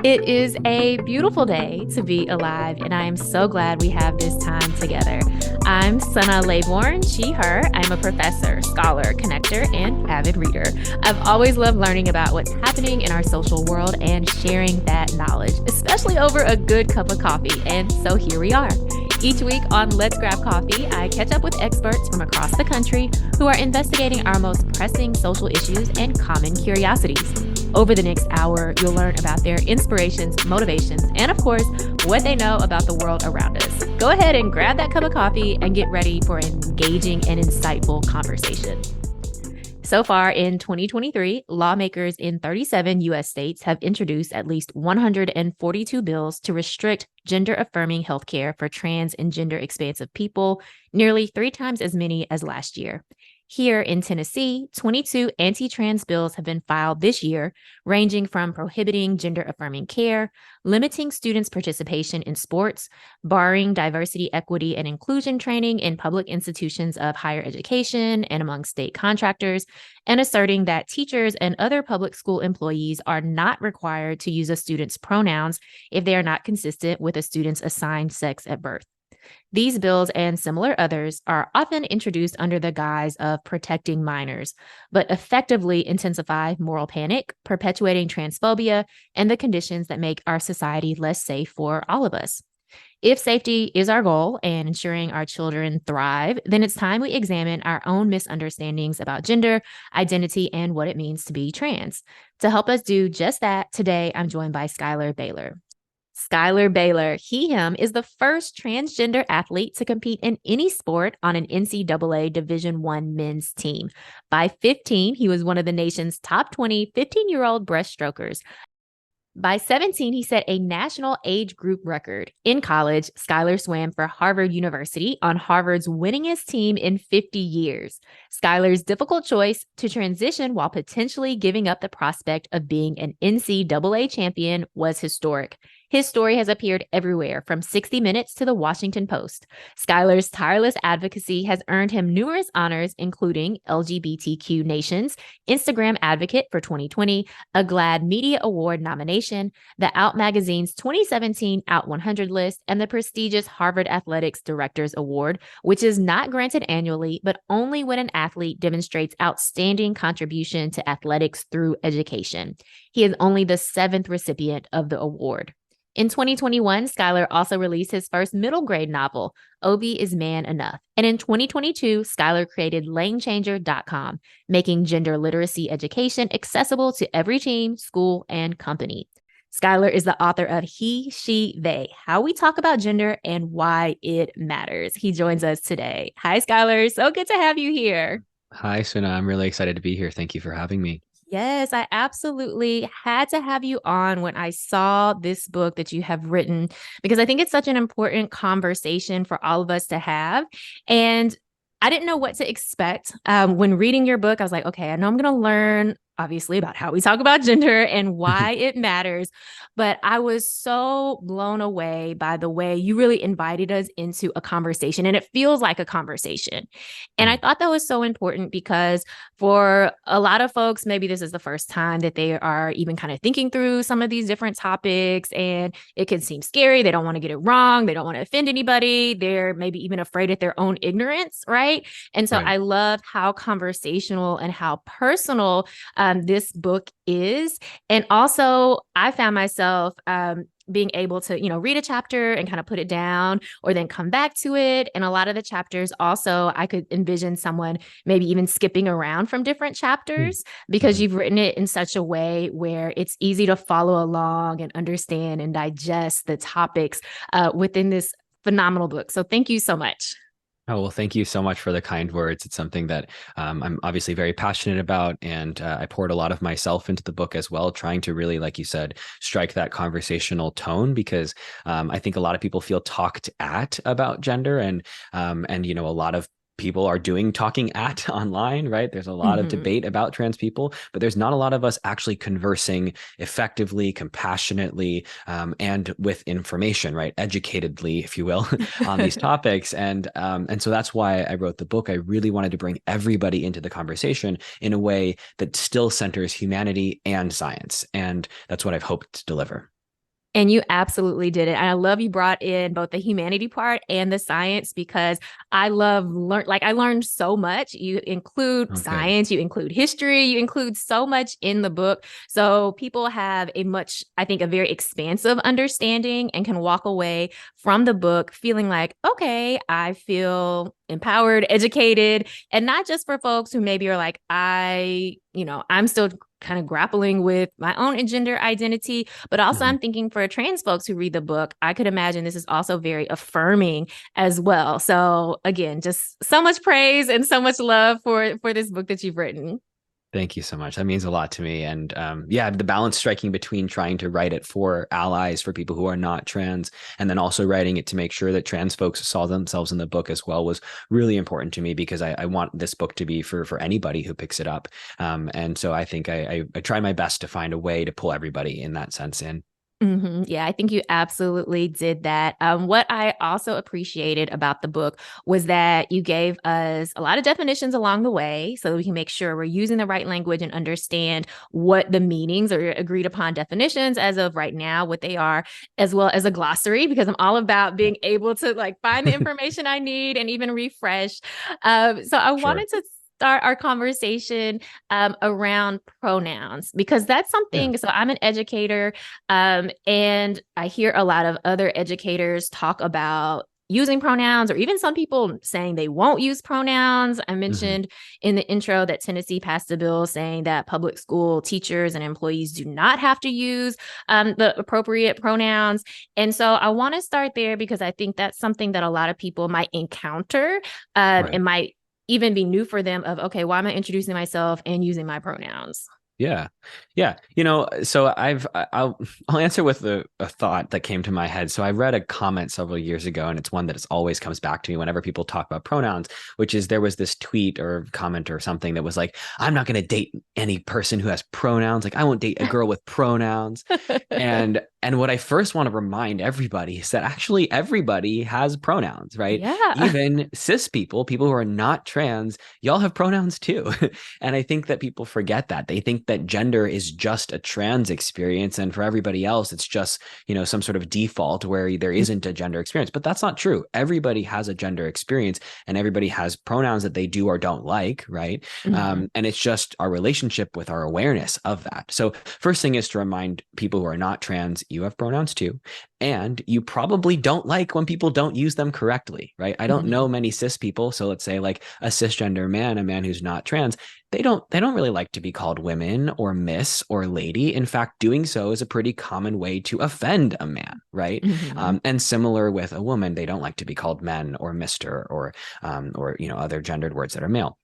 It is a beautiful day to be alive, and I am so glad we have this time together. I'm Sana Laybourne, she, her. I'm a professor, scholar, connector, and avid reader. I've always loved learning about what's happening in our social world and sharing that knowledge, especially over a good cup of coffee. And so here we are. Each week on Let's Grab Coffee, I catch up with experts from across the country who are investigating our most pressing social issues and common curiosities. Over the next hour, you'll learn about their inspirations, motivations, and of course, what they know about the world around us. Go ahead and grab that cup of coffee and get ready for an engaging and insightful conversation. So far in 2023, lawmakers in 37 U.S. states have introduced at least 142 bills to restrict gender-affirming healthcare for trans and gender-expansive people, nearly 3 times as many as last year. Here in Tennessee, 22 anti-trans bills have been filed this year, ranging from prohibiting gender-affirming care, limiting students' participation in sports, barring diversity, equity, and inclusion training in public institutions of higher education and among state contractors, and asserting that teachers and other public school employees are not required to use a student's pronouns if they are not consistent with a student's assigned sex at birth. These bills and similar others are often introduced under the guise of protecting minors, but effectively intensify moral panic, perpetuating transphobia, and the conditions that make our society less safe for all of us. If safety is our goal and ensuring our children thrive, then it's time we examine our own misunderstandings about gender, identity, and what it means to be trans. To help us do just that, today I'm joined by Schuyler Bailar. Schuyler Bailar, he, him, is the first transgender athlete to compete in any sport on an NCAA Division I men's team. By 15, he was one of the nation's top 20 15-year-old breaststrokers. By 17, he set a national age group record. In college, Schuyler swam for Harvard University on Harvard's winningest team in 50 years. Schuyler's difficult choice to transition while potentially giving up the prospect of being an NCAA champion was historic. His story has appeared everywhere, from 60 Minutes to the Washington Post. Schuyler's tireless advocacy has earned him numerous honors, including LGBTQ Nation's Instagram Advocate for 2020, a GLAAD Media Award nomination, the Out Magazine's 2017 Out 100 list, and the prestigious Harvard Athletics Directors Award, which is not granted annually, but only when an athlete demonstrates outstanding contribution to athletics through education. He is only the 7th recipient of the award. In 2021, Schuyler also released his first middle grade novel, Obi Is Man Enough. And in 2022, Schuyler created LaneChanger.com, making gender literacy education accessible to every team, school, and company. Schuyler is the author of He, She, They, How We Talk About Gender and Why It Matters. He joins us today. Hi, Schuyler. So good to have you here. Hi, Suna. I'm really excited to be here. Thank you for having me. Yes, I absolutely had to have you on when I saw this book that you have written, because I think it's such an important conversation for all of us to have. And I didn't know what to expect when reading your book. I was like, okay, I know I'm going to learn, obviously, about how we talk about gender and why it matters. But I was so blown away by the way you really invited us into a conversation, and it feels like a conversation. And I thought that was so important because for a lot of folks, maybe this is the first time that they are even kind of thinking through some of these different topics, and it can seem scary. They don't want to get it wrong. They don't want to offend anybody. They're maybe even afraid at their own ignorance, right? And so Right. I love how conversational and how personal this book is. And also, I found myself being able to, read a chapter and kind of put it down or then come back to it. And a lot of the chapters also, I could envision someone maybe even skipping around from different chapters because Mhm. you've written it in such a way where it's easy to follow along and understand and digest the topics within this phenomenal book. So thank you so much. Oh, well, thank you so much for the kind words. It's something that I'm obviously very passionate about. And I poured a lot of myself into the book as well, trying to really, like you said, strike that conversational tone, because I think a lot of people feel talked at about gender, and a lot of people are doing talking at online, right? There's a lot of Mhm. debate about trans people, but there's not a lot of us actually conversing effectively, compassionately, and with information, right? Educatedly, if you will, on these topics. And so that's why I wrote the book. I really wanted to bring everybody into the conversation in a way that still centers humanity and science. And that's what I've hoped to deliver. And you absolutely did it. And I love you brought in both the humanity part and the science because I love I learned so much. You include Oh, good. science, you include history, you include so much in the book. So people have I think, a very expansive understanding and can walk away from the book feeling like, okay, I feel empowered, educated, and not just for folks who maybe are like, I'm still kind of grappling with my own gender identity, but also Mhm. I'm thinking for trans folks who read the book, I could imagine this is also very affirming as well. So again, just so much praise and so much love for this book that you've written. Thank you so much. That means a lot to me. And yeah, the balance striking between trying to write it for allies, for people who are not trans, and then also writing it to make sure that trans folks saw themselves in the book as well was really important to me because I want this book to be for anybody who picks it up. And so I think I try my best to find a way to pull everybody in that sense in. Yeah, I think you absolutely did that. What I also appreciated about the book was that you gave us a lot of definitions along the way so that we can make sure we're using the right language and understand what the meanings or agreed upon definitions as of right now, what they are, as well as a glossary, because I'm all about being able to like find the information I need and even refresh. So I Sure. wanted to start our conversation around pronouns because that's Yeah. something. So I'm an educator. And I hear a lot of other educators talk about using pronouns, or even some people saying they won't use pronouns. I Mhm. mentioned in the intro that Tennessee passed a bill saying that public school teachers and employees do not have to use the appropriate pronouns. And so I want to start there because I think that's something that a lot of people might encounter Right. and might even be new for them of, okay, why am I introducing myself and using my pronouns? Yeah. Yeah. So I'll answer with a thought that came to my head. So I read a comment several years ago, and it's one that always comes back to me whenever people talk about pronouns, which is there was this tweet or comment or something that was like, I'm not going to date any person who has pronouns. Like I won't date a girl with pronouns. And what I first want to remind everybody is that actually everybody has pronouns, right? Yeah. Even cis people who are not trans, y'all have pronouns too. And I think that people forget that. They think that gender is just a trans experience. And for everybody else, it's just, some sort of default where there isn't a gender experience. But that's not true. Everybody has a gender experience and everybody has pronouns that they do or don't like, right? Mhm. And it's just our relationship with our awareness of that. So, first thing is to remind people who are not trans, you have pronouns too. And you probably don't like when people don't use them correctly, right? I don't know Mhm. many cis people. So let's say like a cisgender man, a man who's not trans, they don't really like to be called women or miss or lady. In fact, doing so is a pretty common way to offend a man, right? Mhm. And similar with a woman, they don't like to be called men or mister or other gendered words that are male.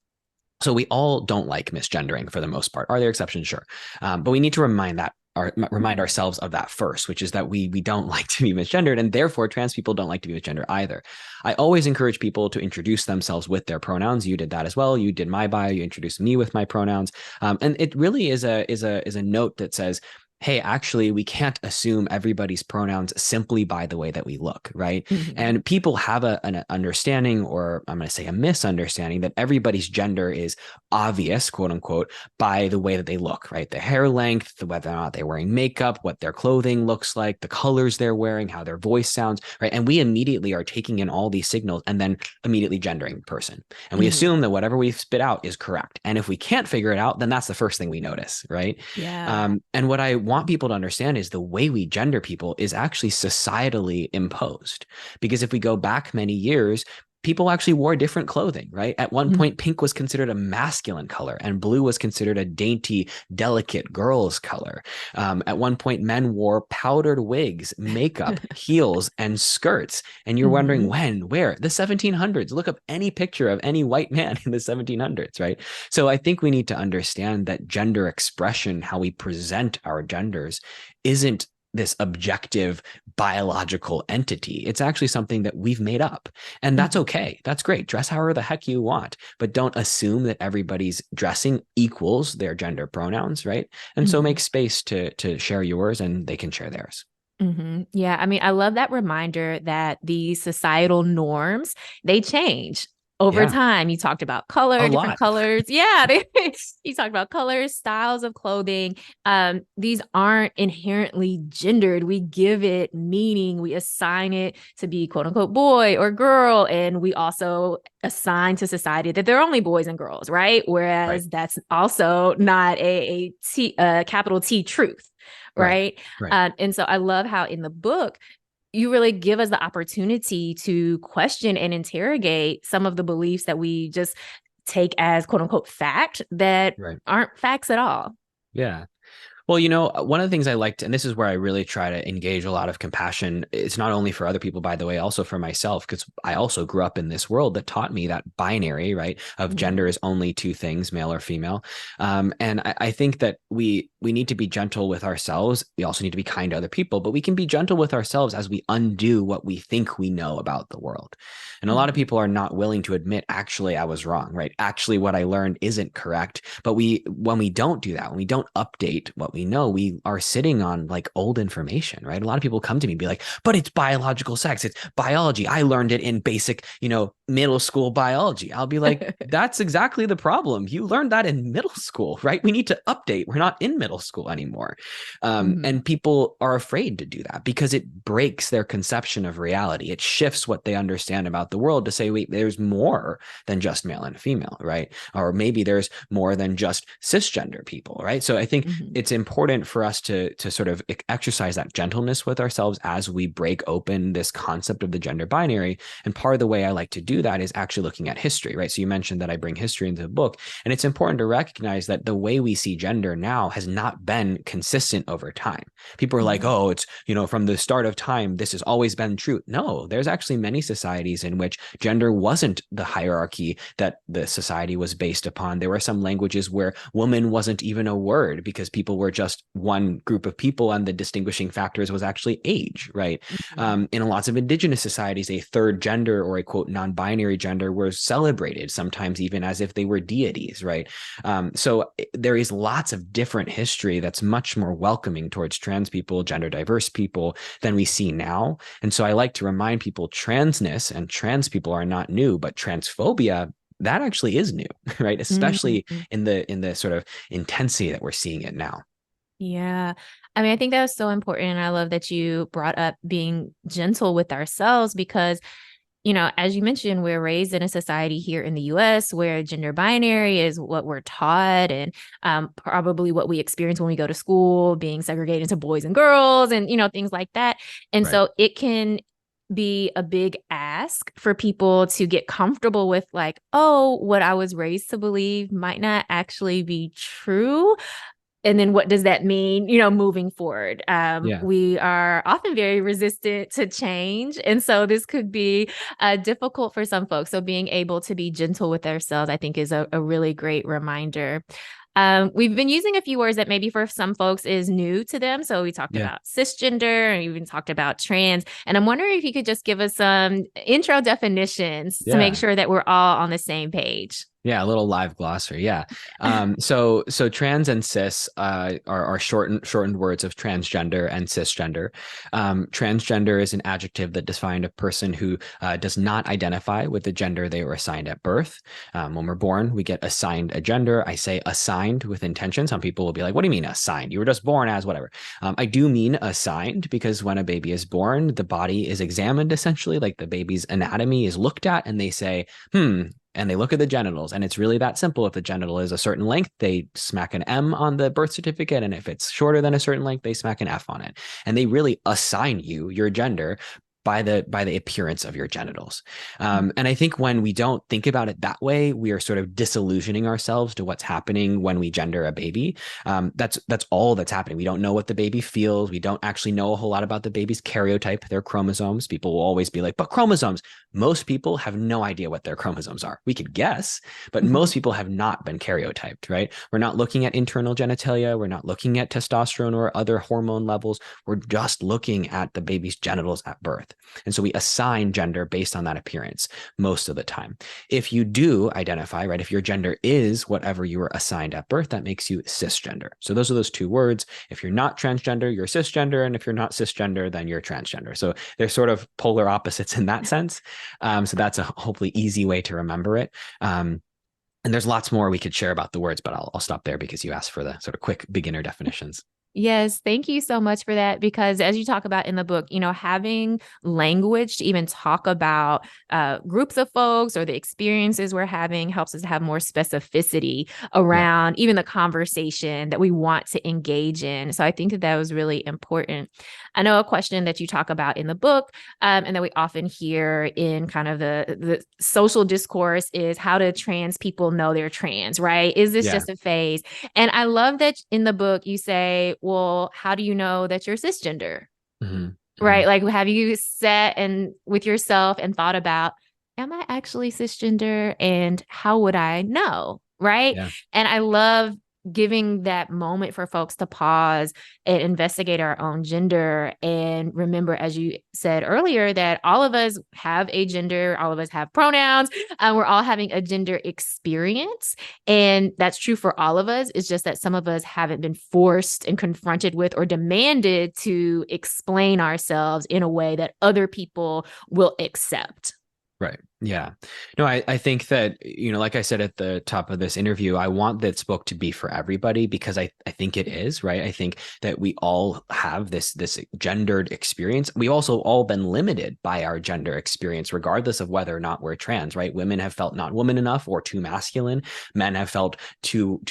So we all don't like misgendering for the most part. Are there exceptions? Sure, but we need to remind Mhm. ourselves of that first, which is that we don't like to be misgendered, and therefore trans people don't like to be misgendered either. I always encourage people to introduce themselves with their pronouns. You did that as well. You did my bio. You introduced me with my pronouns, and it really is a note that says, hey, actually, we can't assume everybody's pronouns simply by the way that we look, right? Mhm. And people have an understanding, or I'm going to say a misunderstanding, that everybody's gender is obvious, quote unquote, by the way that they look, right? The hair length, whether or not they're wearing makeup, what their clothing looks like, the colors they're wearing, how their voice sounds, right? And we immediately are taking in all these signals and then immediately gendering the person. And we Mhm. assume that whatever we spit out is correct. And if we can't figure it out, then that's the first thing we notice, right? Yeah. And what I want people to understand is the way we gender people is actually societally imposed. Because if we go back many years, people actually wore different clothing, right? At one Mhm. point, pink was considered a masculine color and blue was considered a dainty, delicate girl's color. At one point, men wore powdered wigs, makeup, heels, and skirts. And you're wondering Mhm. when, where? The 1700s. Look up any picture of any white man in the 1700s, right? So I think we need to understand that gender expression, how we present our genders, isn't this objective biological entity. It's actually something that we've made up. And that's Mhm. okay. That's great. Dress however the heck you want, but don't assume that everybody's dressing equals their gender pronouns, right? And so make Mhm. space to share yours and they can share theirs. Yeah, I mean, I love that reminder that the societal norms, they change over Yeah, time. You talked about a color, different lot. colors. Yeah. You talked about colors, styles of clothing. These aren't inherently gendered. We give it meaning. We assign it to be quote unquote boy or girl. And we also assign to society that they're only boys and girls, right? Right, Whereas that's also not a capital T truth, right, right? right. And so I love how in the book, you really give us the opportunity to question and interrogate some of the beliefs that we just take as quote unquote fact that Right. aren't facts at all. Yeah. Well, one of the things I liked, and this is where I really try to engage a lot of compassion, it's not only for other people, by the way, also for myself, because I also grew up in this world that taught me that binary, right, of gender Mhm. is only two things, male or female. And I think that we need to be gentle with ourselves. We also need to be kind to other people, but we can be gentle with ourselves as we undo what we think we know about the world. And a lot of Mhm. people are not willing to admit, actually, I was wrong, right? Actually, what I learned isn't correct. But when we don't do that, when we don't update what we know, we are sitting on like old information, right? A lot of people come to me and be like, but it's biological sex, it's biology. I learned it in basic, middle school biology. I'll be like, that's exactly the problem. You learned that in middle school, right? We need to update. We're not in middle school anymore. Mhm. And people are afraid to do that because it breaks their conception of reality. It shifts what they understand about the world to say, wait, there's more than just male and female, right? Or maybe there's more than just cisgender people, right? So I think Mhm. it's important for us to sort of exercise that gentleness with ourselves as we break open this concept of the gender binary. And part of the way I like to do that is actually looking at history, right? So you mentioned that I bring history into the book, and it's important to recognize that the way we see gender now has not been consistent over time. People are like, Mhm. oh, it's, from the start of time, this has always been true. No, there's actually many societies in which gender wasn't the hierarchy that the society was based upon. There were some languages where woman wasn't even a word because people were just one group of people, and the distinguishing factors was actually age, right? Mhm. In lots of indigenous societies, a third gender or a quote non-binary gender was celebrated, sometimes even as if they were deities, right? So there is lots of different history that's much more welcoming towards trans people, gender diverse people than we see now. And so I like to remind people transness and trans people are not new, but transphobia, that actually is new, right? Especially Mhm. in the sort of intensity that we're seeing it now. Yeah. I mean, I think that was so important. And I love that you brought up being gentle with ourselves because, as you mentioned, we're raised in a society here in the US where gender binary is what we're taught and probably what we experience when we go to school, being segregated into boys and girls and, things like that. And Right. so it can be a big ask for people to get comfortable with, like, oh, what I was raised to believe might not actually be true. And then what does that mean, moving forward? Yeah. We are often very resistant to change. And so this could be difficult for some folks. So being able to be gentle with ourselves, I think, is a really great reminder. We've been using a few words that maybe for some folks is new to them. So we talked Yeah. about cisgender and even talked about trans. And I'm wondering if you could just give us some intro definitions to make Yeah. sure that we're all on the same page. Yeah, a little live glossary. Yeah. So trans and cis are shortened words of transgender and cisgender. Transgender is an adjective that defines a person who does not identify with the gender they were assigned at birth. When we're born, we get assigned a gender. I say assigned with intention. Some people will be like, "What do you mean assigned? You were just born as whatever." I do mean assigned because when a baby is born, the body is examined essentially, like the baby's anatomy is looked at, and they say, "Hmm." And they look at the genitals, and it's really that simple. If the genital is a certain length, they smack an M on the birth certificate, and if it's shorter than a certain length, they smack an F on it. And they really assign you your gender by the appearance of your genitals. And I think when we don't think about it that way, we are sort of disillusioning ourselves to what's happening when we gender a baby. That's all that's happening. We don't know what the baby feels. We don't actually know a whole lot about the baby's karyotype, their chromosomes. People will always be like, but chromosomes. Most people have no idea what their chromosomes are. We could guess, but most people have not been karyotyped, right? We're not looking at internal genitalia. We're not looking at testosterone or other hormone levels. We're just looking at the baby's genitals at birth. birth. And so we assign gender based on that appearance most of the time. If you do identify, right, if your gender is whatever you were assigned at birth, that makes you cisgender. So those are those two words. If you're not transgender, you're cisgender. And if you're not cisgender, then you're transgender. So they're sort of polar opposites in that sense. So that's a hopefully easy way to remember it. And there's lots more we could share about the words, but I'll stop there because you asked for the sort of quick beginner definitions. Yes, thank you so much for that. Because as you talk about in the book, having language to even talk about groups of folks or the experiences we're having helps us to have more specificity around even the conversation that we want to engage in. So I think that was really important. I know a question that you talk about in the book and that we often hear in kind of the social discourse is how do trans people know they're trans, right? Is this just a phase? And I love that in the book you say, well, how do you know that you're cisgender? Mm-hmm. Right? Like, have you sat and with yourself and thought about, am I actually cisgender? And how would I know? Right? Yeah. And I love giving that moment for folks to pause and investigate our own gender and remember, as you said earlier, that all of us have a gender, all of us have pronouns, we're all having a gender experience. And that's true for all of us. It's just that some of us haven't been forced and confronted with or demanded to explain ourselves in a way that other people will accept. Right. Yeah. No, I think that, like I said at the top of this interview, I want this book to be for everybody because I think it is, right? I think that we all have this gendered experience. We've also all been limited by our gender experience, regardless of whether or not we're trans, right? Women have felt not woman enough or too masculine. Men have felt too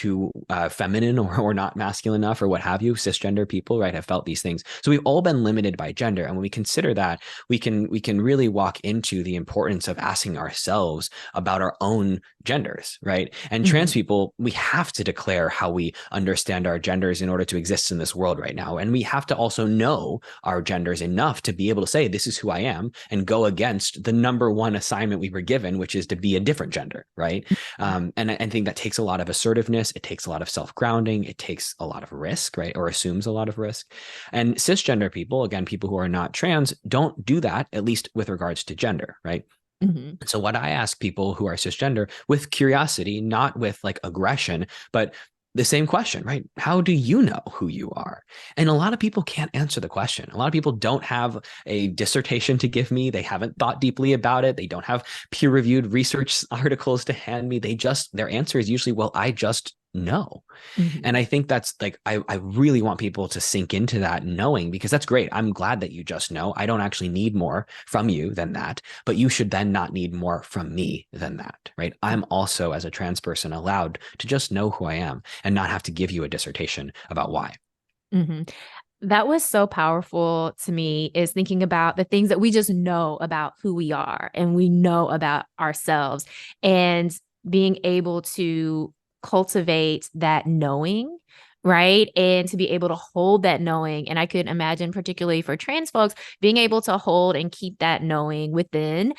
feminine or not masculine enough or what have you. Cisgender people, right, have felt these things. So we've all been limited by gender. And when we consider that, we can really walk into the importance of asking ourselves about our own genders, right? And trans people, we have to declare how we understand our genders in order to exist in this world right now. And we have to also know our genders enough to be able to say, this is who I am, and go against the number one assignment we were given, which is to be a different gender, right? And I think that takes a lot of assertiveness. It takes a lot of self-grounding. It takes a lot of risk, right? Or assumes a lot of risk. And cisgender people, again, people who are not trans, don't do that, at least with regards to gender, right? Mm-hmm. So what I ask people who are cisgender with curiosity, not with like aggression, but the same question, right? How do you know who you are? And a lot of people can't answer the question. A lot of people don't have a dissertation to give me. They haven't thought deeply about it. They don't have peer-reviewed research articles to hand me. Their answer is usually, well, I just know. Mm-hmm. And I think that's like, I really want people to sink into that knowing, because that's great. I'm glad that you just know. I don't actually need more from you than that, but you should then not need more from me than that, right? I'm also, as a trans person, allowed to just know who I am and not have to give you a dissertation about why. Mm-hmm. That was so powerful to me, is thinking about the things that we just know about who we are and we know about ourselves, and being able to cultivate that knowing, right? And to be able to hold that knowing. And I could imagine, particularly for trans folks, being able to hold and keep that knowing within,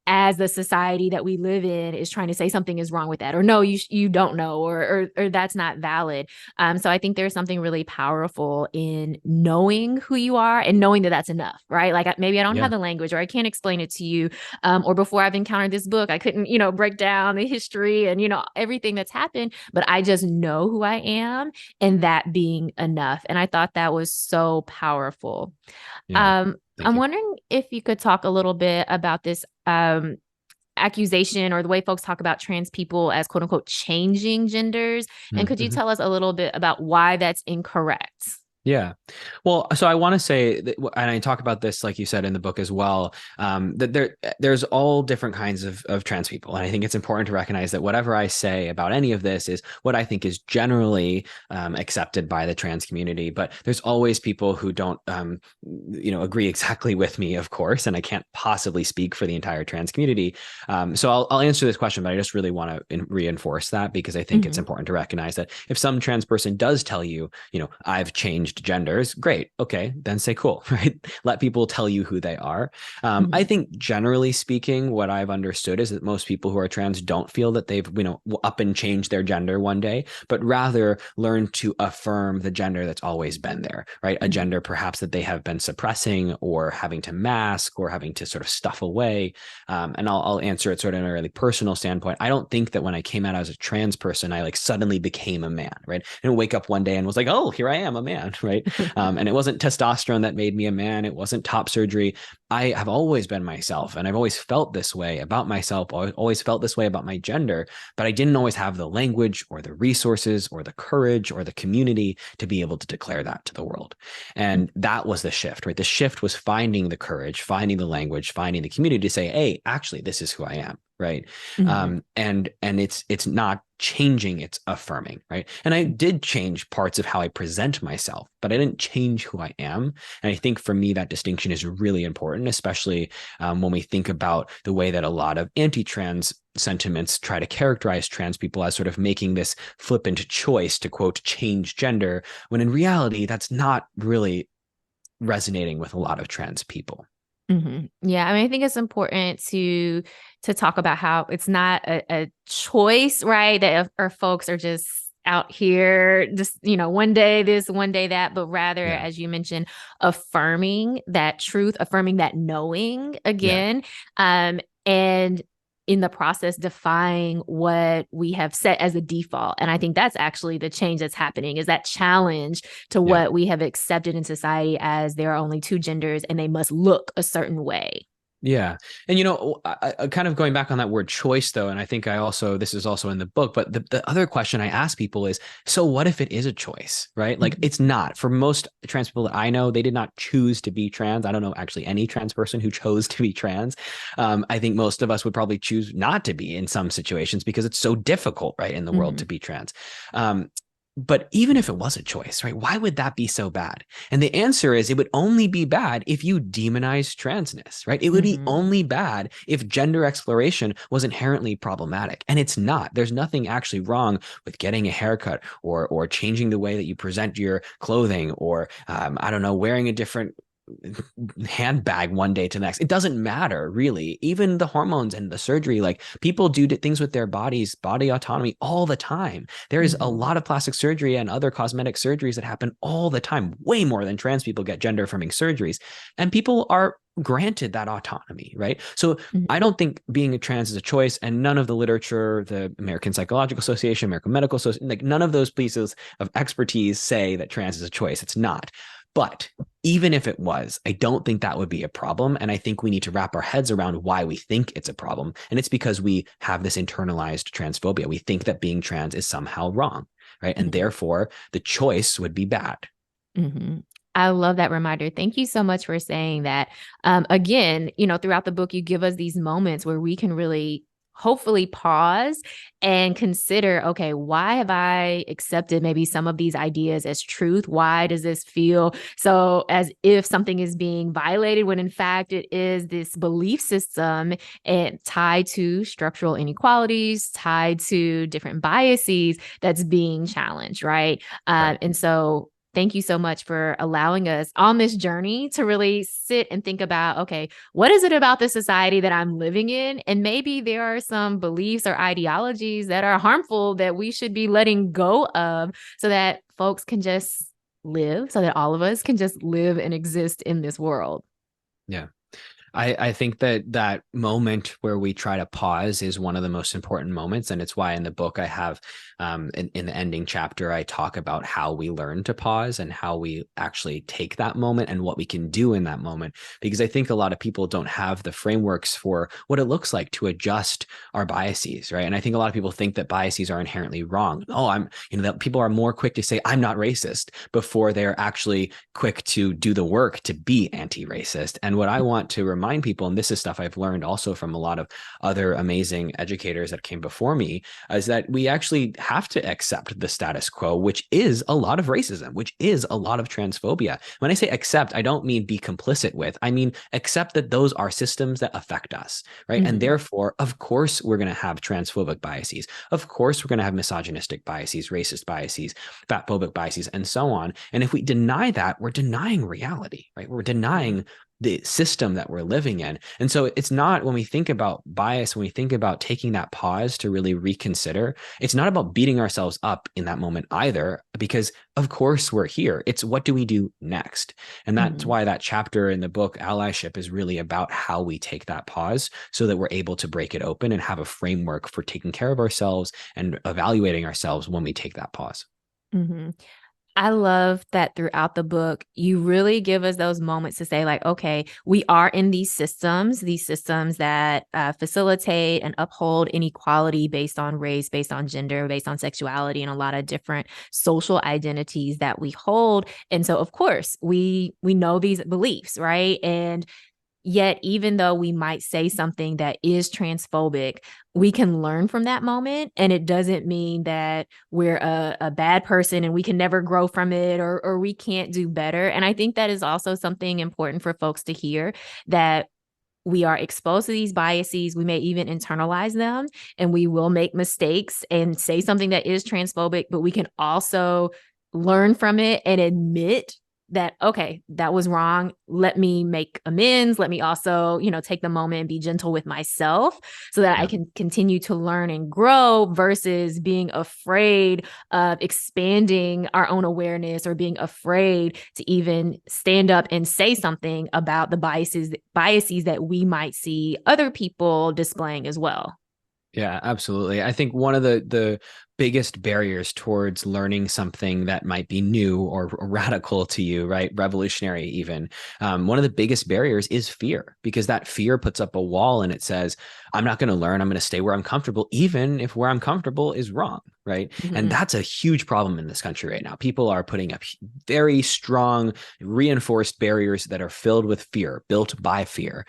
as the society that we live in is trying to say something is wrong with that, or no, you don't know, or that's not valid. So I think there's something really powerful in knowing who you are and knowing that that's enough, right? Like maybe I don't have the language, or I can't explain it to you, or before I've encountered this book, I couldn't, break down the history and, everything that's happened, but I just know who I am, and that being enough. And I thought that was so powerful. I'm wondering if you could talk a little bit about this accusation, or the way folks talk about trans people as quote unquote changing genders. And could you tell us a little bit about why that's incorrect? Yeah. Well, so I want to say that, and I talk about this, like you said in the book as well, that there's all different kinds of trans people. And I think it's important to recognize that whatever I say about any of this is what I think is generally accepted by the trans community. But there's always people who don't, agree exactly with me, of course, and I can't possibly speak for the entire trans community. So I'll answer this question, but I just really want to reinforce that, because I think it's important to recognize that if some trans person does tell you, I've changed changed genders. Great. Okay. Then say cool, right? Let people tell you who they are. I think generally speaking, what I've understood is that most people who are trans don't feel that they've, up and changed their gender one day, but rather learn to affirm the gender that's always been there, right? A gender perhaps that they have been suppressing or having to mask or having to sort of stuff away. And I'll answer it sort of in a really personal standpoint. I don't think that when I came out as a trans person, I like suddenly became a man, right? I didn't wake up one day and was like, oh, here I am, a man, right? And it wasn't testosterone that made me a man. It wasn't top surgery. I have always been myself, and I've always felt this way about myself, always felt this way about my gender, but I didn't always have the language or the resources or the courage or the community to be able to declare that to the world. And that was the shift, right? The shift was finding the courage, finding the language, finding the community to say, hey, actually, this is who I am, right? And it's not changing, it's affirming, right? And I did change parts of how I present myself, but I didn't change who I am. And I think for me, that distinction is really important, especially when we think about the way that a lot of anti-trans sentiments try to characterize trans people as sort of making this flippant choice to, quote, change gender, when in reality, that's not really resonating with a lot of trans people. Yeah, I mean, I think it's important to talk about how it's not a choice, right? That our folks are just out here, just, one day this, one day that, but rather, as you mentioned, affirming that truth, affirming that knowing again, and in the process defying what we have set as a default. And I think that's actually the change that's happening, is that challenge to what we have accepted in society as there are only two genders and they must look a certain way. Yeah. And, I kind of going back on that word choice, though, and I think this is also in the book, but the other question I ask people is, so what if it is a choice, right? Like it's not. For most trans people that I know, they did not choose to be trans. I don't know actually any trans person who chose to be trans. I think most of us would probably choose not to be in some situations because it's so difficult, right, in the world to be trans. But even if it was a choice, right, why would that be so bad? And the answer is it would only be bad if you demonize transness, right? It would be only bad if gender exploration was inherently problematic. And it's not. There's nothing actually wrong with getting a haircut or changing the way that you present your clothing or, I don't know, wearing a different handbag one day to the next. It doesn't matter, really. Even the hormones and the surgery, like people do things with their bodies, body autonomy all the time. There is a lot of plastic surgery and other cosmetic surgeries that happen all the time, way more than trans people get gender affirming surgeries. And people are granted that autonomy, right? So I don't think being a trans is a choice, and none of the literature, the American Psychological Association, American Medical Association, like none of those pieces of expertise say that trans is a choice. It's not. But even if it was, I don't think that would be a problem. And I think we need to wrap our heads around why we think it's a problem. And it's because we have this internalized transphobia. We think that being trans is somehow wrong, right? And therefore, the choice would be bad. I love that reminder. Thank you so much for saying that. Again, throughout the book, you give us these moments where we can really hopefully pause and consider, okay, why have I accepted maybe some of these ideas as truth? Why does this feel so as if something is being violated when in fact it is this belief system and tied to structural inequalities, tied to different biases that's being challenged, right? And so thank you so much for allowing us on this journey to really sit and think about, okay, what is it about this society that I'm living in? And maybe there are some beliefs or ideologies that are harmful that we should be letting go of so that folks can just live, so that all of us can just live and exist in this world. Yeah. I think that moment where we try to pause is one of the most important moments. And it's why in the book I have, in the ending chapter, I talk about how we learn to pause and how we actually take that moment and what we can do in that moment. Because I think a lot of people don't have the frameworks for what it looks like to adjust our biases, right? And I think a lot of people think that biases are inherently wrong. Oh, that people are more quick to say, I'm not racist before they're actually quick to do the work to be anti-racist. And what I want to remind remind people, and this is stuff I've learned also from a lot of other amazing educators that came before me, is that we actually have to accept the status quo, which is a lot of racism, which is a lot of transphobia. When I say accept, I don't mean be complicit with. I mean accept that those are systems that affect us, right? And therefore, of course, we're going to have transphobic biases. Of course, we're going to have misogynistic biases, racist biases, fatphobic biases, and so on. And if we deny that, we're denying reality, right? We're denying the system that we're living in. And so it's not, when we think about bias, when we think about taking that pause to really reconsider, it's not about beating ourselves up in that moment either, because of course we're here. It's what do we do next? And that's why that chapter in the book, Allyship, is really about how we take that pause so that we're able to break it open and have a framework for taking care of ourselves and evaluating ourselves when we take that pause. I love that throughout the book, you really give us those moments to say, like, okay, we are in these systems that facilitate and uphold inequality based on race, based on gender, based on sexuality, and a lot of different social identities that we hold. And so, of course, we know these beliefs, right? And yet, even though we might say something that is transphobic, we can learn from that moment. And it doesn't mean that we're a bad person and we can never grow from it, or we can't do better. And I think that is also something important for folks to hear, that we are exposed to these biases. We may even internalize them, and we will make mistakes and say something that is transphobic, but we can also learn from it and admit that, okay, that was wrong. Let me make amends. Let me also, take the moment and be gentle with myself so that I can continue to learn and grow, versus being afraid of expanding our own awareness, or being afraid to even stand up and say something about the biases that we might see other people displaying as well. Yeah, absolutely. I think one of the biggest barriers towards learning something that might be new or radical to you, right? Revolutionary even. One of the biggest barriers is fear, because that fear puts up a wall and it says, I'm not going to learn. I'm going to stay where I'm comfortable, even if where I'm comfortable is wrong, right? And that's a huge problem in this country right now. People are putting up very strong, reinforced barriers that are filled with fear, built by fear.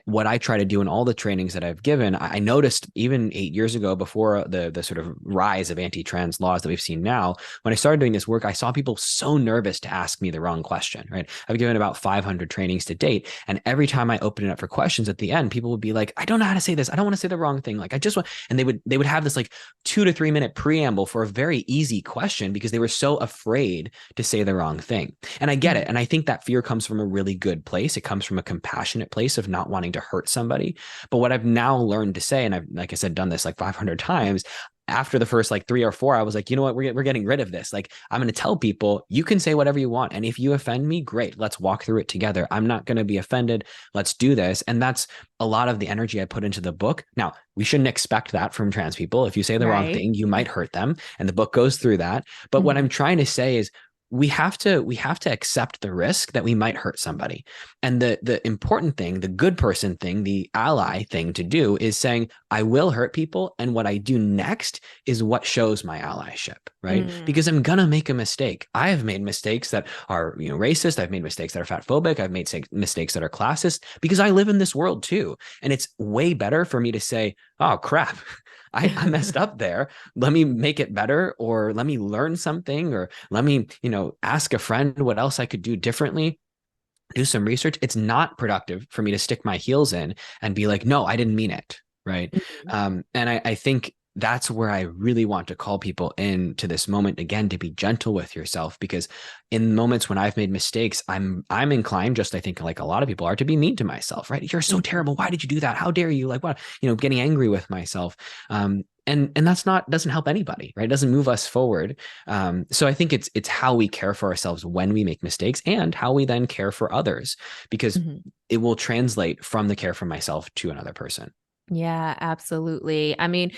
What I try to do in all the trainings that I've given, I noticed even 8 years ago, before the sort of rise of anti-trans laws that we've seen now, when I started doing this work, I saw people so nervous to ask me the wrong question, right? I've given about 500 trainings to date. And every time I open it up for questions at the end, people would be like, I don't know how to say this. I don't want to say the wrong thing. Like, I just want, and they would have this like 2 to 3 minute preamble for a very easy question, because they were so afraid to say the wrong thing. And I get it. And I think that fear comes from a really good place. It comes from a compassionate place of not wanting to hurt somebody. But what I've now learned to say, and I've, like I said, done this like 500 times, after the first like 3 or 4, I was like, you know what, we're getting rid of this. Like, I'm going to tell people, you can say whatever you want. And if you offend me, great, let's walk through it together. I'm not going to be offended. Let's do this. And that's a lot of the energy I put into the book. Now, we shouldn't expect that from trans people. If you say the wrong thing, you might hurt them. And the book goes through that. But what I'm trying to say is, we have to accept the risk that we might hurt somebody. And the important thing, the good person thing, the ally thing to do is saying, I will hurt people. And what I do next is what shows my allyship, right? Because I'm going to make a mistake. I have made mistakes that are, racist. I've made mistakes that are fatphobic. I've made mistakes that are classist, because I live in this world too. And it's way better for me to say, oh crap, I messed up there. Let me make it better, or let me learn something, or let me, ask a friend what else I could do differently. Do some research. It's not productive for me to stick my heels in and be like, no, I didn't mean it. Right. And I think that's where I really want to call people into this moment again, to be gentle with yourself, because in moments when I've made mistakes, I'm inclined, just I think like a lot of people are, to be mean to myself, right? You're so terrible. Why did you do that? How dare you? Like, what, getting angry with myself. And that's doesn't help anybody, right? It doesn't move us forward. So I think it's how we care for ourselves when we make mistakes, and how we then care for others, because it will translate from the care for myself to another person. Yeah, absolutely. I mean,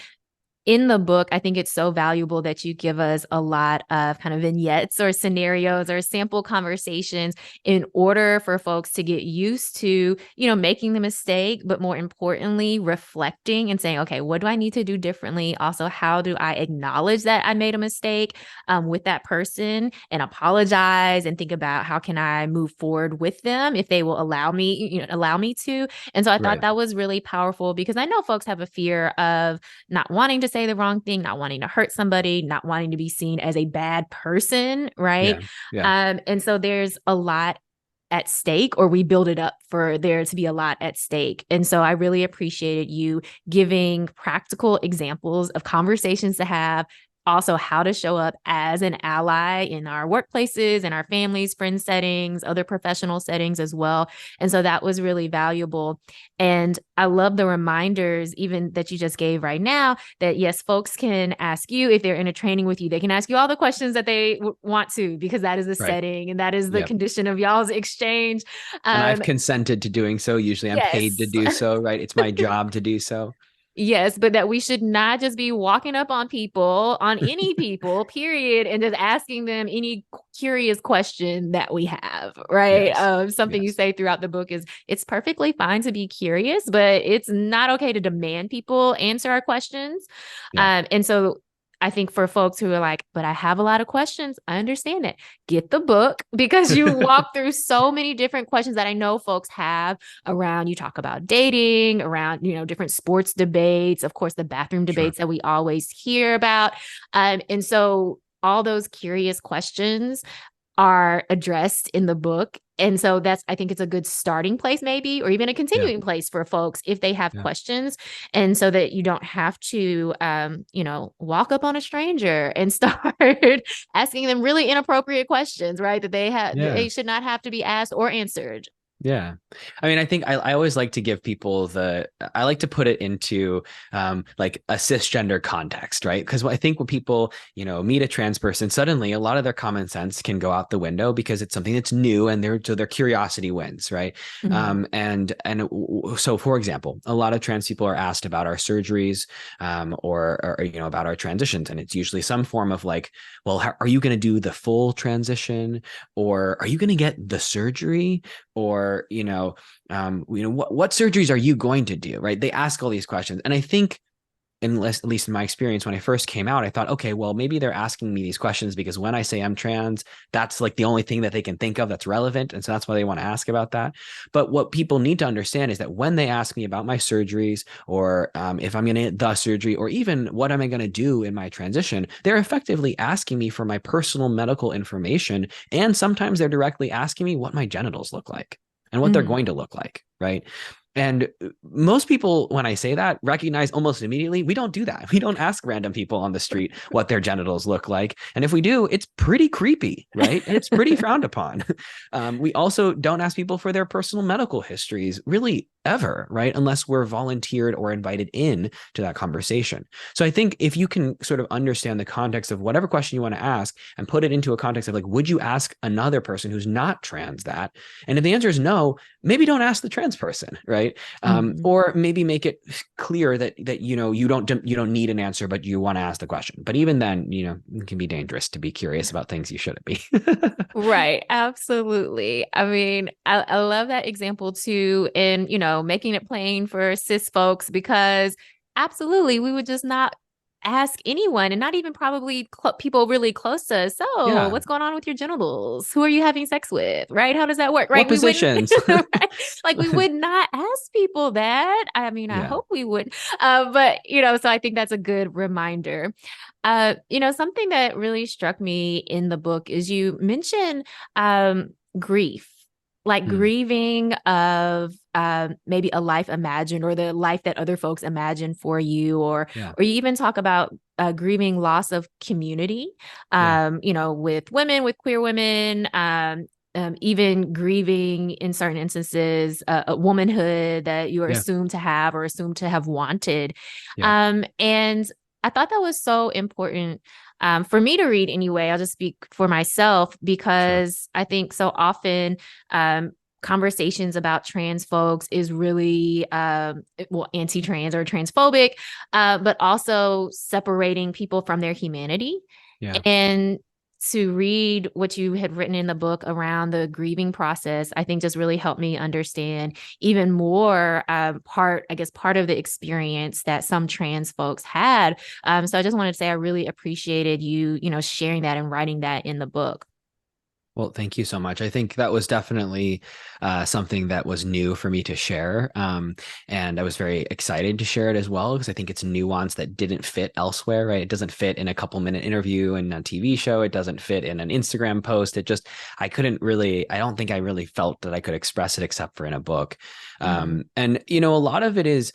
in the book, I think it's so valuable that you give us a lot of kind of vignettes or scenarios or sample conversations in order for folks to get used to, making the mistake, but more importantly, reflecting and saying, okay, what do I need to do differently? Also, how do I acknowledge that I made a mistake with that person and apologize and think about how can I move forward with them if they will allow me to. And so I thought Right. that was really powerful because I know folks have a fear of not wanting to say the wrong thing, not wanting to hurt somebody, not wanting to be seen as a bad person, right? Yeah. Yeah. And so there's a lot at stake, or we build it up for there to be a lot at stake. And so I really appreciated you giving practical examples of conversations to have, also how to show up as an ally in our workplaces, in our families, friend settings, other professional settings as well. And so that was really valuable. And I love the reminders, even that you just gave right now, that yes, folks can ask you if they're in a training with you, they can ask you all the questions that they want to, because that is the Right. setting and that is the Yep. condition of y'all's exchange. And I've Um, consented to doing so. Usually I'm paid to yes. do so, right? It's my job to do so. Yes, but that we should not just be walking up on people, on any people, period, and just asking them any curious question that we have, right? Yes. Something you Yes. say throughout the book is it's perfectly fine to be curious, but it's not okay to demand people answer our questions. Yeah. And so I think for folks who are like, but I have a lot of questions, I understand it. Get the book because you walk through so many different questions that I know folks have around. You talk about dating, around, different sports debates, of course, the bathroom Sure. debates that we always hear about. And so all those curious questions are addressed in the book. And so I think it's a good starting place, maybe, or even a Yeah. continuing place for folks if they have Yeah. questions. And so that you don't have to, walk up on a stranger and start asking them really inappropriate questions, right? That Yeah. they should not have to be asked or answered. Yeah. I mean, I think I always like to give people I like to put it into like a cisgender context, right? Because I think when people, meet a trans person, suddenly a lot of their common sense can go out the window because it's something that's new and their curiosity wins, right? Mhm. So for example, a lot of trans people are asked about our surgeries or about our transitions. And it's usually some form of like, well, are you going to do the full transition or are you going to get the surgery? Or what surgeries are you going to do, right? They ask all these questions, and I think, at least in my experience, when I first came out, I thought, okay, well, maybe they're asking me these questions because when I say I'm trans, that's like the only thing that they can think of that's relevant, and so that's why they want to ask about that. But what people need to understand is that when they ask me about my surgeries, or if I'm going to get the surgery, or even what am I going to do in my transition, they're effectively asking me for my personal medical information, and sometimes they're directly asking me what my genitals look like and what they're Mhm. going to look like, right? And most people, when I say that, recognize almost immediately we don't do that. We don't ask random people on the street what their genitals look like. And if we do, it's pretty creepy, right? And it's pretty frowned upon. We also don't ask people for their personal medical histories, really ever, right? Unless we're volunteered or invited in to that conversation. So I think if you can sort of understand the context of whatever question you want to ask and put it into a context of like, would you ask another person who's not trans that? And if the answer is no, maybe don't ask the trans person, right? Mhm. Or maybe make it clear that you don't need an answer, but you want to ask the question. But even then, it can be dangerous to be curious about things you shouldn't be. Right. Absolutely. I mean, I love that example too. And, making it plain for cis folks, because absolutely, we would just not ask anyone, and not even probably people really close to us. So, Yeah. what's going on with your genitals? Who are you having sex with? Right? How does that work? Right? What We wouldn't, positions? right? Like, we would not ask people that. I mean, I Yeah. hope we would. But, so I think that's a good reminder. Something that really struck me in the book is you mention grief, like Mm. grieving of maybe a life imagined, or the life that other folks imagine for you, Yeah. or you even talk about grieving loss of community, Yeah. with women, with queer women. Even grieving in certain instances, a womanhood that you are Yeah. assumed to have or assumed to have wanted. Yeah. And I thought that was so important for me to read anyway. I'll just speak for myself Sure. because I think so often conversations about trans folks is really well, anti-trans or transphobic, but also separating people from their humanity. Yeah. And to read what you had written in the book around the grieving process, I think just really helped me understand even more part of the experience that some trans folks had. So I just wanted to say I really appreciated you sharing that and writing that in the book. Well, thank you so much. I think that was definitely something that was new for me to share. And I was very excited to share it as well, because I think it's nuance that didn't fit elsewhere, right? It doesn't fit in a couple minute interview in a TV show. It doesn't fit in an Instagram post. I don't think I really felt that I could express it except for in a book. Mm-hmm. And, you know, a lot of it is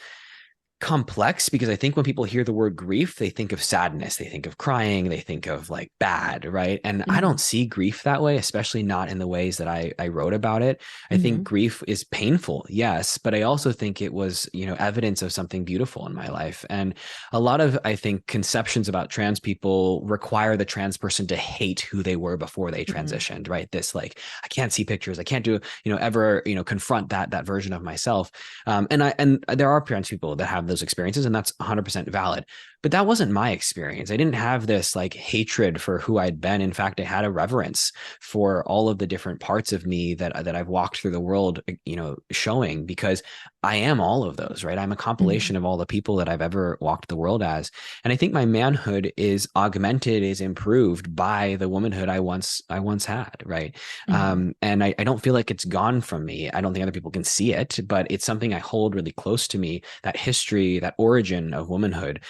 complex because I think when people hear the word grief, they think of sadness, they think of crying, they think of like bad, right? And I Mm-hmm. don't see grief that way, especially not in the ways that I wrote about it. I Mm-hmm. think grief is painful, yes, but I also think it was, you know, evidence of something beautiful in my life. And a lot of, I think, conceptions about trans people require the trans person to hate who they were before they Mm-hmm. transitioned, right? This like, I can't see pictures, I can't do, you know, ever, you know, confront that version of myself. And there are trans people that have those experiences, and that's 100% valid. But that wasn't my experience. I didn't have this like hatred for who I'd been. In fact, I had a reverence for all of the different parts of me that I've walked through the world, you know, showing, because I am all of those, right? I'm a Mm-hmm. compilation of all the people that I've ever walked the world as. And I think my manhood is augmented, is improved by the womanhood I once had, right? Mm-hmm. And I don't feel like it's gone from me. I don't think other people can see it, but it's something I hold really close to me, that history, that origin of womanhood,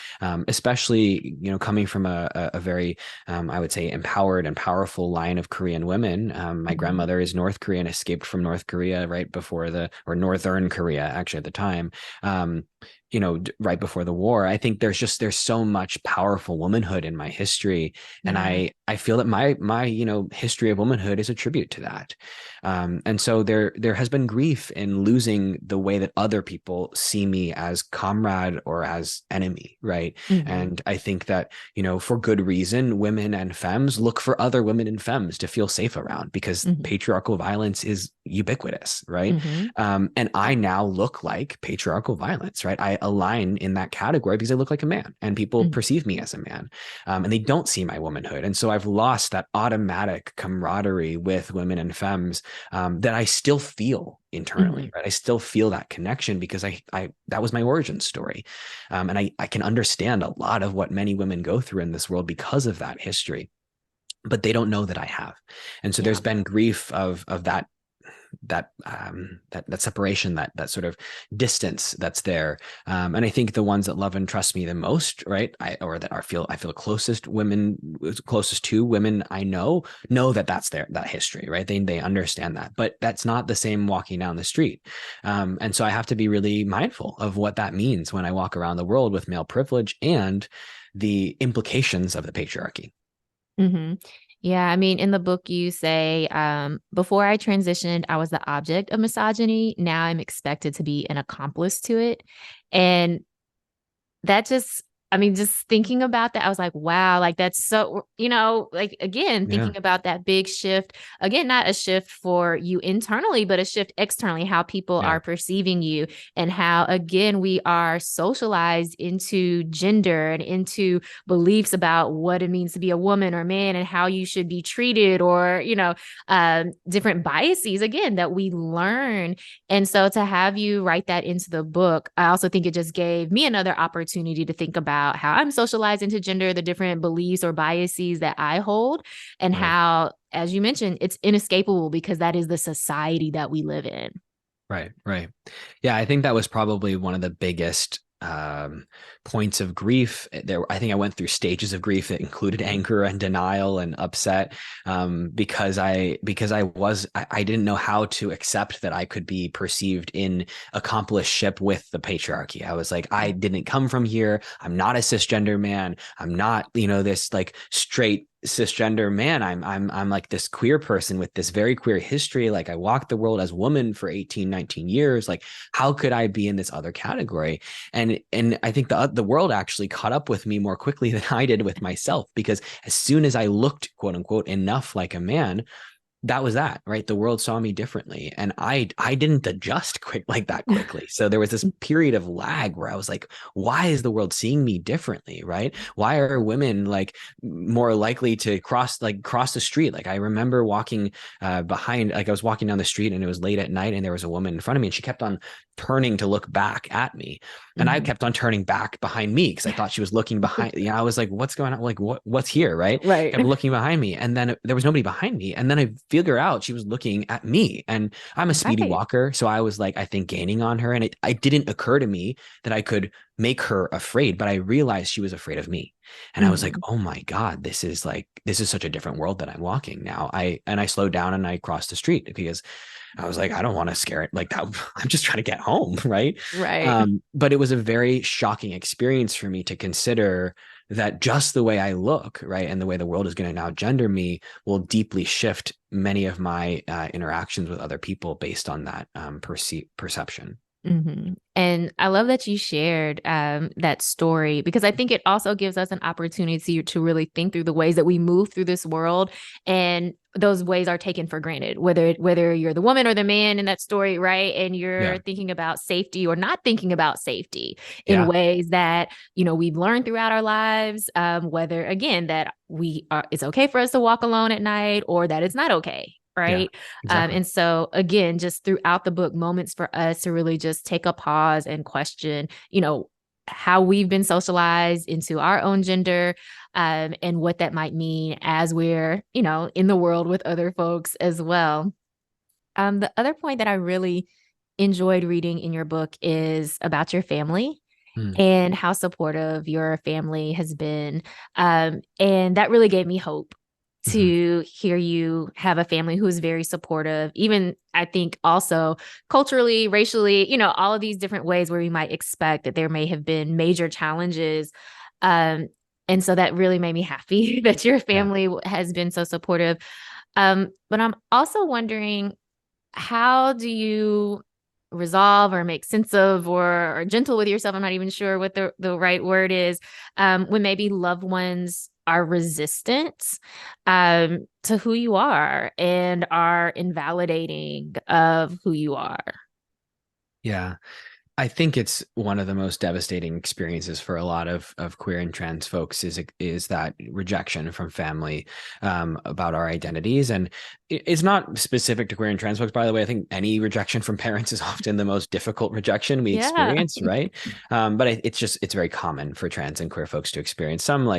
especially, you know, coming from a very, I would say, empowered and powerful line of Korean women. My Mm-hmm. grandmother is North Korean, escaped from North Korea right before or Northern Korea, actually, at the time. Um, you know, right before the war. I think there's so much powerful womanhood in my history, and Yeah. I feel that my you know, history of womanhood is a tribute to that. And so there has been grief in losing the way that other people see me as comrade or as enemy, right? Mm-hmm. And I think that, you know, for good reason, women and femmes look for other women and femmes to feel safe around, because Mm-hmm. patriarchal violence is ubiquitous, right? Mm-hmm. And I now look like patriarchal violence, right? I align in that category because I look like a man, and people Mm-hmm. perceive me as a man, and they don't see my womanhood. And so I've lost that automatic camaraderie with women and femmes, that I still feel Mm-hmm. internally, right? I still feel that connection because I that was my origin story. And I can understand a lot of what many women go through in this world because of that history, but they don't know that I have. And so Yeah. there's been grief of that separation, that sort of distance that's there. And I think the ones that love and trust me the most, right, I feel closest to women I know that that's that history, right? They understand that, but that's not the same walking down the street. And so I have to be really mindful of what that means when I walk around the world with male privilege and the implications of the patriarchy. Mm-hmm. Yeah, I mean, in the book, you say, before I transitioned, I was the object of misogyny. Now I'm expected to be an accomplice to it. And that just, I mean, just thinking about that, I was like, wow, like that's so, like again, Yeah, thinking about that big shift, again, not a shift for you internally, but a shift externally, how people yeah, are perceiving you, and how, again, we are socialized into gender and into beliefs about what it means to be a woman or man and how you should be treated, or, different biases, again, that we learn. And so to have you write that into the book, I also think it just gave me another opportunity to think about how I'm socialized into gender, the different beliefs or biases that I hold, and right. how, as you mentioned, it's inescapable because that is the society that we live in. Right, right. Yeah, I think that was probably one of the biggest points of grief. I think I went through stages of grief that included anger and denial and upset, because I didn't know how to accept that I could be perceived in accompliceship with the patriarchy. I was like, I didn't come from here. I'm not a cisgender man. I'm not, you know, this like straight cisgender man. I'm like this queer person with this very queer history. Like I walked the world as woman for 18, 19 years. Like how could I be in this other category? And I think the world actually caught up with me more quickly than I did with myself, because as soon as I looked, quote unquote, enough like a man, that was that, right? The world saw me differently, and I didn't adjust that quickly. So there was this period of lag where I was like, why is the world seeing me differently, right? Why are women like more likely to cross the street? Like I remember walking behind, like I was walking down the street and it was late at night and there was a woman in front of me and she kept on turning to look back at me, and I Mhm. kept on turning back behind me because I thought she was looking behind. I was like, what's going on? Like what's here, right? Right. Kept looking behind me, and then there was nobody behind me, and then I figure out she was looking at me, and I'm a speedy Right. walker, so I was like, I think gaining on her, and it didn't occur to me that I could make her afraid, but I realized she was afraid of me, and I was like, Mhm. oh my god, this is such a different world that I'm walking now. I slowed down and I crossed the street because I was like, I don't want to scare it like that. I'm just trying to get home, right? Right. But it was a very shocking experience for me to consider that just the way I look, right, and the way the world is going to now gender me will deeply shift many of my interactions with other people based on that perception. And I love that you shared that story, because I think it also gives us an opportunity to really think through the ways that we move through this world, and those ways are taken for granted, whether you're the woman or the man in that story, right? And you're Yeah, thinking about safety or not thinking about safety in yeah, ways that we've learned throughout our lives, whether again that we are it's okay for us to walk alone at night or that it's not okay. yeah, Right. exactly. And so, again, just throughout the book, moments for us to really just take a pause and question, how we've been socialized into our own gender, and what that might mean as we're, in the world with other folks as well. The other point that I really enjoyed reading in your book is about your family Mm, and how supportive your family has been. And that really gave me hope mhm. to hear you have a family who is very supportive, even I think also culturally, racially, all of these different ways where we might expect that there may have been major challenges. Um, and so that really made me happy that your Yeah. family has been so supportive. But I'm also wondering, how do you resolve or make sense of or gentle with yourself? I'm not even sure what the right word is. When maybe loved ones are resistant to who you are and are invalidating of who you are. Yeah. I think it's one of the most devastating experiences for a lot of queer and trans folks is that rejection from family about our identities, and it's not specific to queer and trans folks. By the way, I think any rejection from parents is often the most difficult rejection we Yeah. experience, right? But it's very common for trans and queer folks to experience some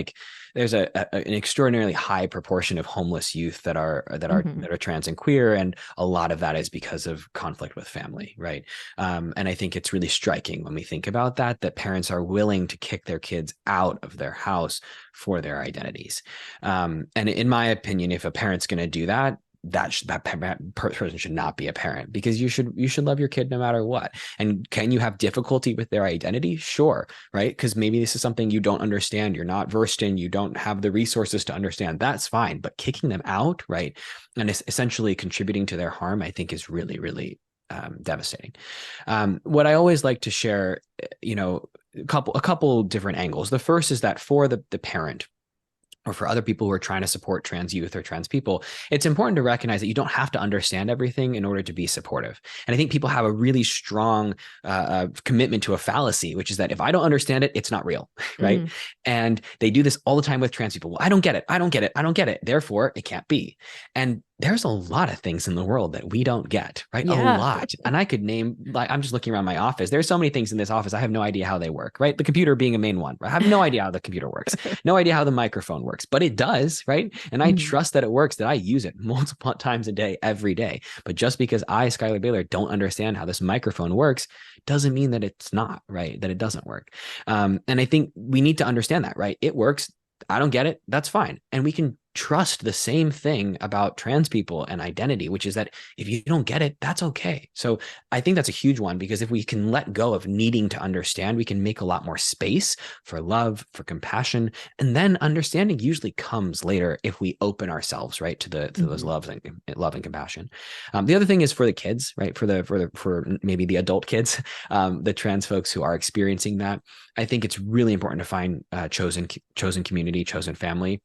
there's an extraordinarily high proportion of homeless youth that are Hmm. trans and queer, and a lot of that is because of conflict with family, right? And I think it's really striking when we think about that parents are willing to kick their kids out of their house for their identities. And in my opinion, if a parent's going to do that, person should not be a parent, because you should love your kid no matter what. And can you have difficulty with their identity? Sure, right? Because maybe this is something you don't understand, you're not versed in, you don't have the resources to understand. That's fine, but kicking them out, right, and essentially contributing to their harm, I think is really, really devastating. What I always like to share, a couple different angles. The first is that for the parent, or for other people who are trying to support trans youth or trans people, it's important to recognize that you don't have to understand everything in order to be supportive. And I think people have a really strong commitment to a fallacy, which is that if I don't understand it, it's not real, right? Hmm. And they do this all the time with trans people. Well, I don't get it. I don't get it. I don't get it. Therefore, it can't be. And there's a lot of things in the world that we don't get, right? A Yeah. lot. And I could name, I'm just looking around my office. There's so many things in this office. I have no idea how they work, right? The computer being a main one. I have no idea how the computer works, no idea how the microphone works, but it does, right? And I Mhm. trust that it works, that I use it multiple times a day, every day. But just because I, Schuyler Bailar, don't understand how this microphone works doesn't mean that it's not, right? That it doesn't work. And I think we need to understand that, right? It works. I don't get it. That's fine. And we can trust the same thing about trans people and identity, which is that if you don't get it, that's okay. So I think that's a huge one, because if we can let go of needing to understand, we can make a lot more space for love, for compassion, and then understanding usually comes later if we open ourselves, right, to those Mhm. loves and love and compassion. The other thing is for the kids, right, for maybe the adult kids, the trans folks who are experiencing that. I think it's really important to find chosen community, chosen family,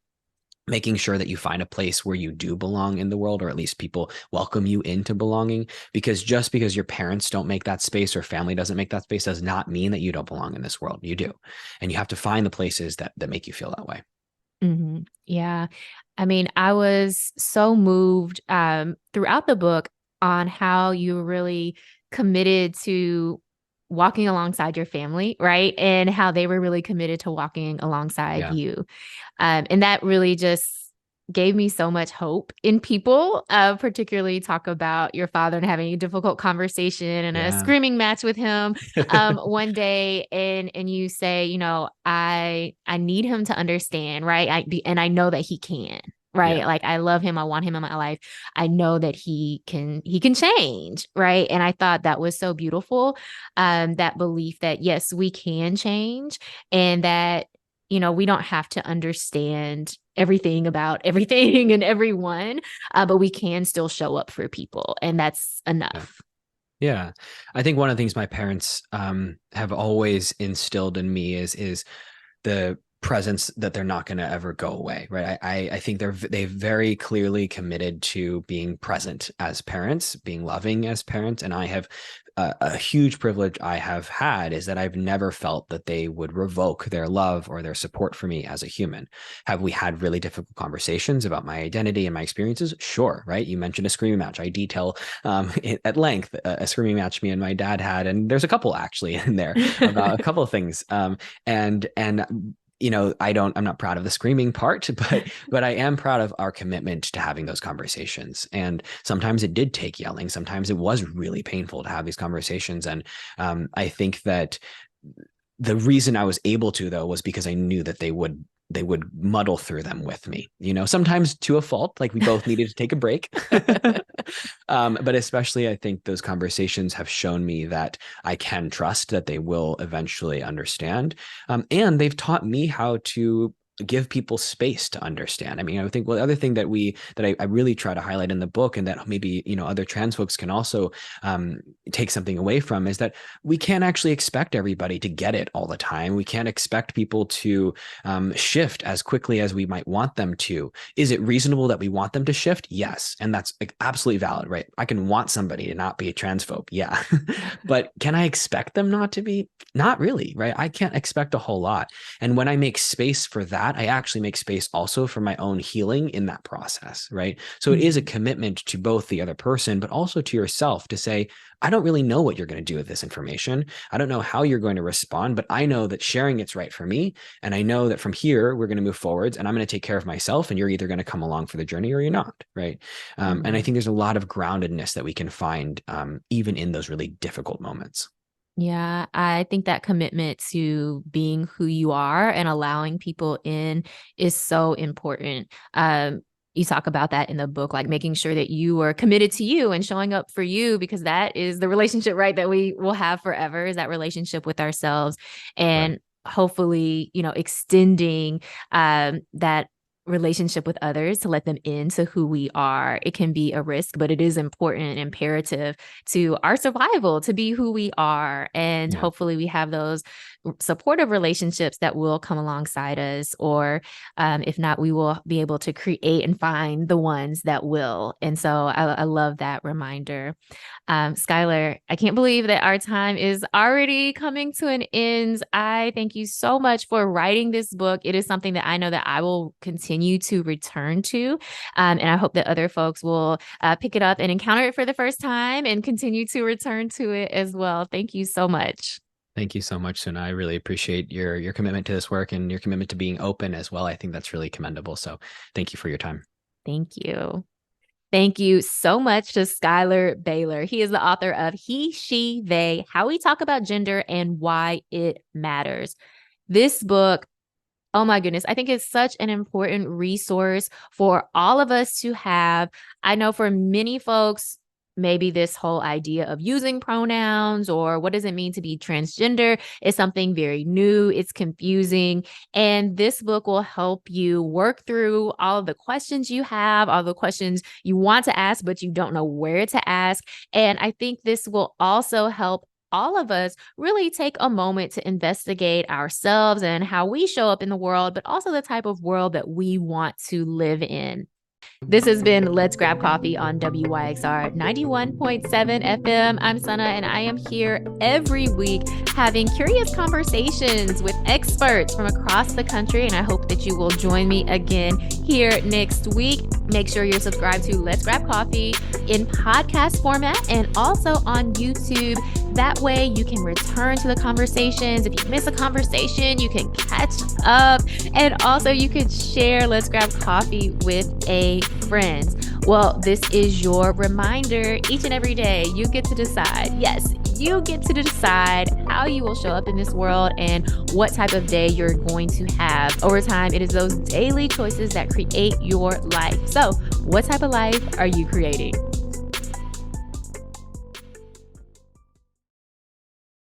making sure that you find a place where you do belong in the world, or at least people welcome you into belonging. Because just because your parents don't make that space or family doesn't make that space does not mean that you don't belong in this world. You do. And you have to find the places that make you feel that way. Yeah. I mean, I was so moved throughout the book on how you were really committed to walking alongside your family, right? And how they were really committed to walking alongside Yeah. you. And that really just gave me so much hope in people, particularly talk about your father and having a difficult conversation and a Yeah. screaming match with him one day. And you say, I need him to understand, right? And I know that he can. Right. Yeah. Like I love him. I want him in my life. I know that he can change. Right. And I thought that was so beautiful. That belief that yes, we can change and that we don't have to understand everything about everything and everyone, but we can still show up for people. And that's Yeah. enough. Yeah. I think one of the things my parents have always instilled in me is the presence that they're not going to ever go away, right? I think they've very clearly committed to being present as parents, being loving as parents, and I have a huge privilege I have had is that I've never felt that they would revoke their love or their support for me as a human. Have we had really difficult conversations about my identity and my experiences? Sure, right? You mentioned a screaming match. I detail at length a screaming match me and my dad had, and there's a couple actually in there about a couple of things. And I'm not proud of the screaming part, but I am proud of our commitment to having those conversations. And sometimes it did take yelling. Sometimes it was really painful to have these conversations. And I think that the reason I was able to, though, was because I knew that they would muddle through them with me, sometimes to a fault, like we both needed to take a break. But especially I think those conversations have shown me that I can trust that they will eventually understand. And they've taught me how to give people space to understand. I mean, I think the other thing that I really try to highlight in the book, and that maybe other trans folks can also take something away from, is that we can't actually expect everybody to get it all the time. We can't expect people to shift as quickly as we might want them to. Is it reasonable that we want them to shift? Yes, and that's like absolutely valid, right? I can want somebody to not be a transphobe, yeah, but can I expect them not to be? Not really, right? I can't expect a whole lot. And when I make space for that, I actually make space also for my own healing in that process, right? So it is a commitment to both the other person, but also to yourself to say, I don't really know what you're going to do with this information. I don't know how you're going to respond, but I know that sharing it's right for me. And I know that from here, we're going to move forwards and I'm going to take care of myself. And you're either going to come along for the journey or you're not, right? And I think there's a lot of groundedness that we can find even in those really difficult moments. Yeah, I think that commitment to being who you are and allowing people in is so important. You talk about that in the book, like making sure that you are committed to you and showing up for you, because that is the relationship, right, that we will have forever, is that relationship with ourselves. Right. And hopefully, extending that relationship with others to let them into who we are. It can be a risk, but it is important and imperative to our survival to be who we are. And Yeah. hopefully we have those supportive relationships that will come alongside us, or if not, we will be able to create and find the ones that will. And so I love that reminder. Schuyler, I can't believe that our time is already coming to an end. I thank you so much for writing this book. It is something that I know that I will continue to return to. And I hope that other folks will pick it up and encounter it for the first time and continue to return to it as well. Thank you so much. Thank you so much, Suna. I really appreciate your commitment to this work and your commitment to being open as well. I think that's really commendable. So thank you for your time. Thank you. Thank you so much to Schuyler Bailar. He is the author of He, She, They, How We Talk About Gender and Why It Matters. This book, oh my goodness, I think it's such an important resource for all of us to have. I know for many folks, maybe this whole idea of using pronouns or what does it mean to be transgender is something very new. It's confusing. And this book will help you work through all of the questions you have, all the questions you want to ask, but you don't know where to ask. And I think this will also help all of us really take a moment to investigate ourselves and how we show up in the world, but also the type of world that we want to live in. This has been Let's Grab Coffee on WYXR 91.7 FM. I'm Sana, and I am here every week having curious conversations with experts from across the country, and I hope that you will join me again here next week. Make sure you're subscribed to Let's Grab Coffee in podcast format and also on YouTube. That way you can return to the conversations. If you miss a conversation, you can catch up. And also you can share Let's Grab Coffee with a friend. Well, this is your reminder. Each and every day you get to decide. Yes, you get to decide how you will show up in this world and what type of day you're going to have. Over time, it is those daily choices that create your life. So, what type of life are you creating?